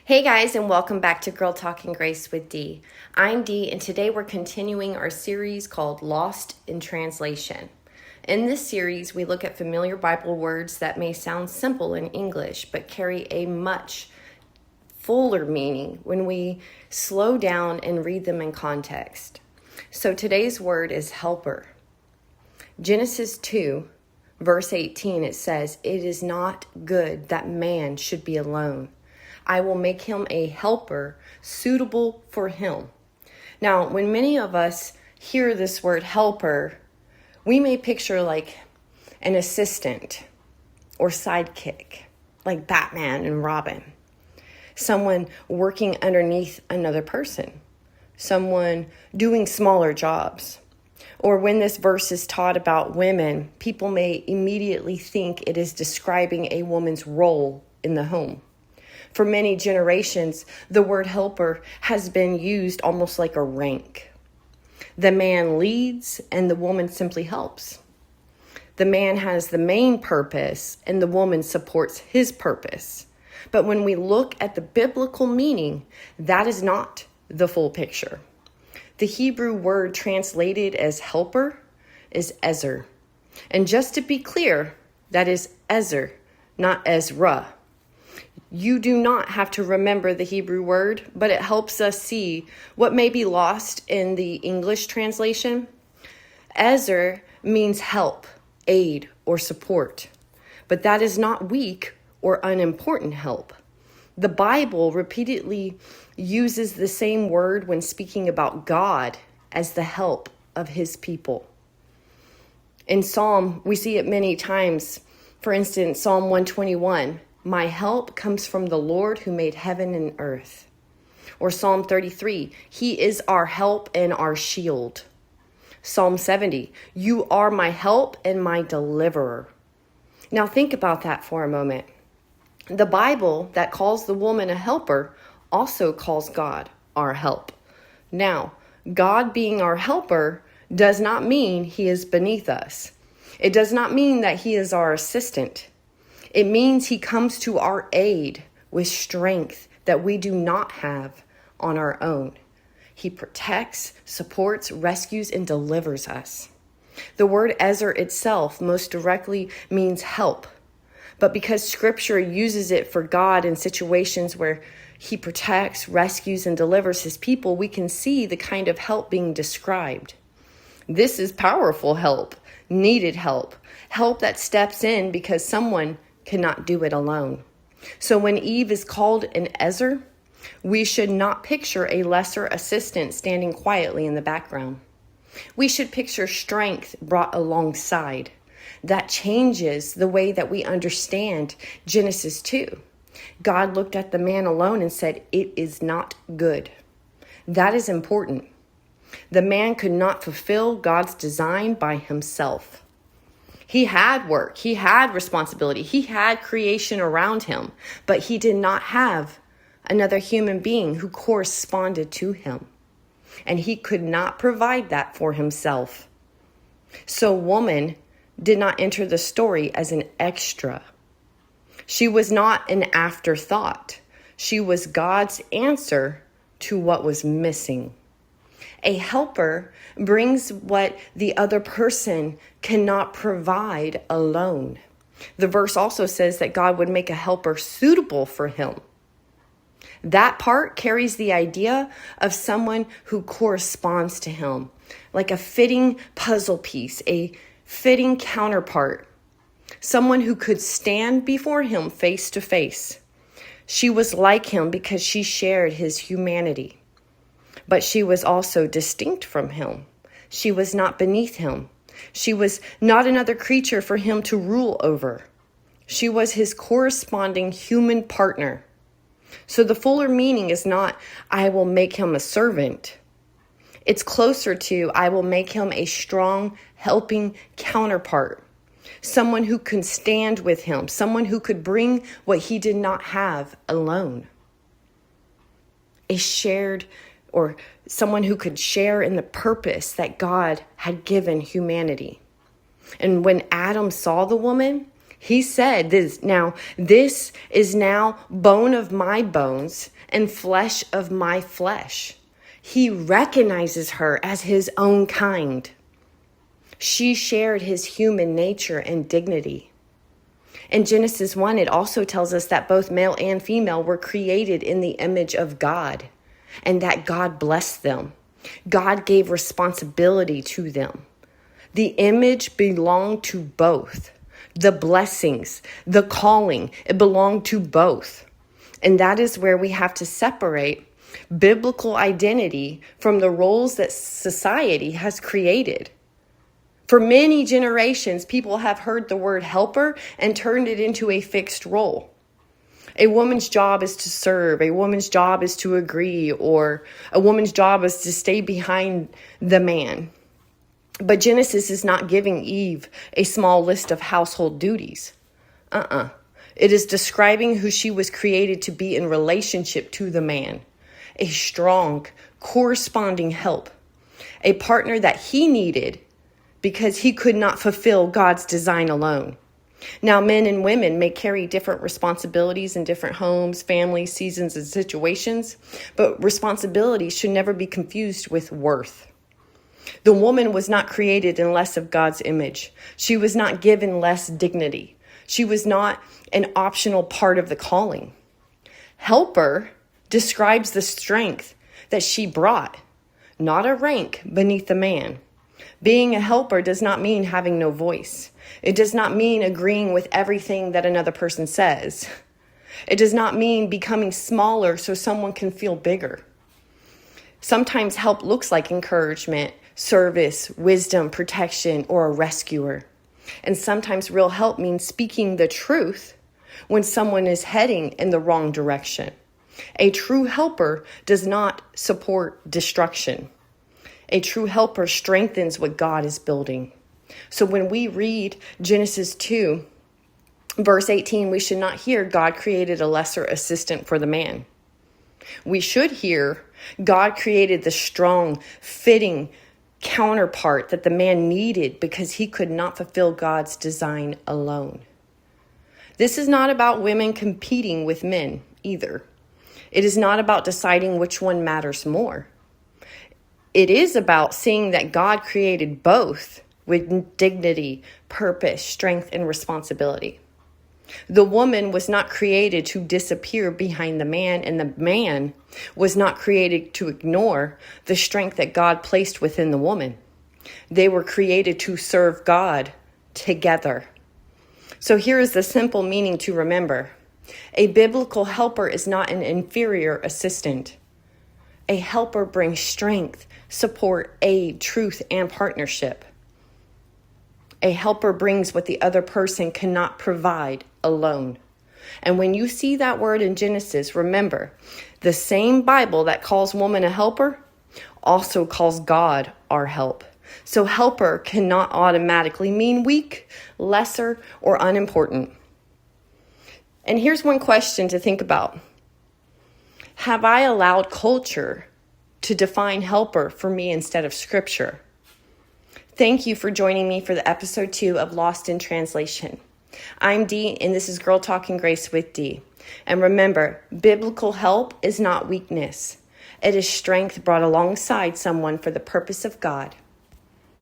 Hey guys, and welcome back to Girl Talking Grace with Dee. I'm Dee, and today we're continuing our series called Lost in Translation. In this series, we look at familiar Bible words that may sound simple in English, but carry a much fuller meaning when we slow down and read them in context. So today's word is helper. Genesis 2, verse 18, it says, "It is not good that man should be alone. I will make him a helper suitable for him." Now, when many of us hear this word helper, we may picture like an assistant or sidekick, like Batman and Robin. Someone working underneath another person. Someone doing smaller jobs. Or when this verse is taught about women, people may immediately think it is describing a woman's role in the home. For many generations, the word helper has been used almost like a rank. The man leads and the woman simply helps. The man has the main purpose and the woman supports his purpose. But when we look at the biblical meaning, that is not the full picture. The Hebrew word translated as helper is ezer. And just to be clear, that is ezer, not Ezra. You do not have to remember the Hebrew word, but it helps us see what may be lost in the English translation. Ezer means help, aid, or support, but that is not weak or unimportant help. The Bible repeatedly uses the same word when speaking about God as the help of his people. In Psalm, we see it many times. For instance, Psalm 121, "My help comes from the Lord who made heaven and earth." Or Psalm 33, "He is our help and our shield." Psalm 70, "You are my help and my deliverer." Now think about that for a moment. The Bible that calls the woman a helper also calls God our help. Now, God being our helper does not mean he is beneath us. It does not mean that he is our assistant. It means he comes to our aid with strength that we do not have on our own. He protects, supports, rescues, and delivers us. The word ezer itself most directly means help. But because Scripture uses it for God in situations where he protects, rescues, and delivers his people, we can see the kind of help being described. This is powerful help, needed help, help that steps in because someone cannot do it alone. So when Eve is called an ezer, we should not picture a lesser assistant standing quietly in the background. We should picture strength brought alongside. That changes the way that we understand Genesis 2. God looked at the man alone and said, "It is not good." That is important. The man could not fulfill God's design by himself. He had work, he had responsibility, he had creation around him, but he did not have another human being who corresponded to him. And he could not provide that for himself. So woman did not enter the story as an extra. She was not an afterthought. She was God's answer to what was missing. A helper brings what the other person cannot provide alone. The verse also says that God would make a helper suitable for him. That part carries the idea of someone who corresponds to him, like a fitting puzzle piece, a fitting counterpart, someone who could stand before him face to face. She was like him because she shared his humanity. But she was also distinct from him. She was not beneath him. She was not another creature for him to rule over. She was his corresponding human partner. So the fuller meaning is not, "I will make him a servant." It's closer to, "I will make him a strong, helping counterpart." Someone who can stand with him. Someone who could bring what he did not have alone. A shared or someone who could share in the purpose that God had given humanity. And when Adam saw the woman, He said this is now bone of my bones and flesh of my flesh. He recognizes her as his own kind. She shared his human nature and dignity. In Genesis 1, it also tells us that both male and female were created in the image of God and that God blessed them. God gave responsibility to them. The image belonged to both. The blessings, the calling, it belonged to both. And that is where we have to separate biblical identity from the roles that society has created. For many generations, people have heard the word helper and turned it into a fixed role. A woman's job is to serve, a woman's job is to agree, or a woman's job is to stay behind the man. But Genesis is not giving Eve a small list of household duties. It is describing who she was created to be in relationship to the man. A strong, corresponding help. A partner that he needed because he could not fulfill God's design alone. Now, men and women may carry different responsibilities in different homes, families, seasons, and situations, but responsibility should never be confused with worth. The woman was not created in less of God's image. She was not given less dignity. She was not an optional part of the calling. Helper describes the strength that she brought, not a rank beneath the man. Being a helper does not mean having no voice. It does not mean agreeing with everything that another person says. It does not mean becoming smaller so someone can feel bigger. Sometimes help looks like encouragement, service, wisdom, protection, or a rescuer. And sometimes real help means speaking the truth when someone is heading in the wrong direction. A true helper does not support destruction. A true helper strengthens what God is building. So when we read Genesis 2, verse 18, we should not hear God created a lesser assistant for the man. We should hear God created the strong, fitting counterpart that the man needed because he could not fulfill God's design alone. This is not about women competing with men either. It is not about deciding which one matters more. It is about seeing that God created both with dignity, purpose, strength, and responsibility. The woman was not created to disappear behind the man, and the man was not created to ignore the strength that God placed within the woman. They were created to serve God together. So here is the simple meaning to remember. A biblical helper is not an inferior assistant. A helper brings strength, support, aid, truth, and partnership. A helper brings what the other person cannot provide alone. And when you see that word in Genesis, remember, the same Bible that calls woman a helper also calls God our help. So helper cannot automatically mean weak, lesser, or unimportant. And here's one question to think about. Have I allowed culture to define helper for me instead of Scripture? Thank you for joining me for the episode 2 of Lost in Translation. I'm Dee, and this is Girl Talking Grace with Dee. And remember, biblical help is not weakness. It is strength brought alongside someone for the purpose of God.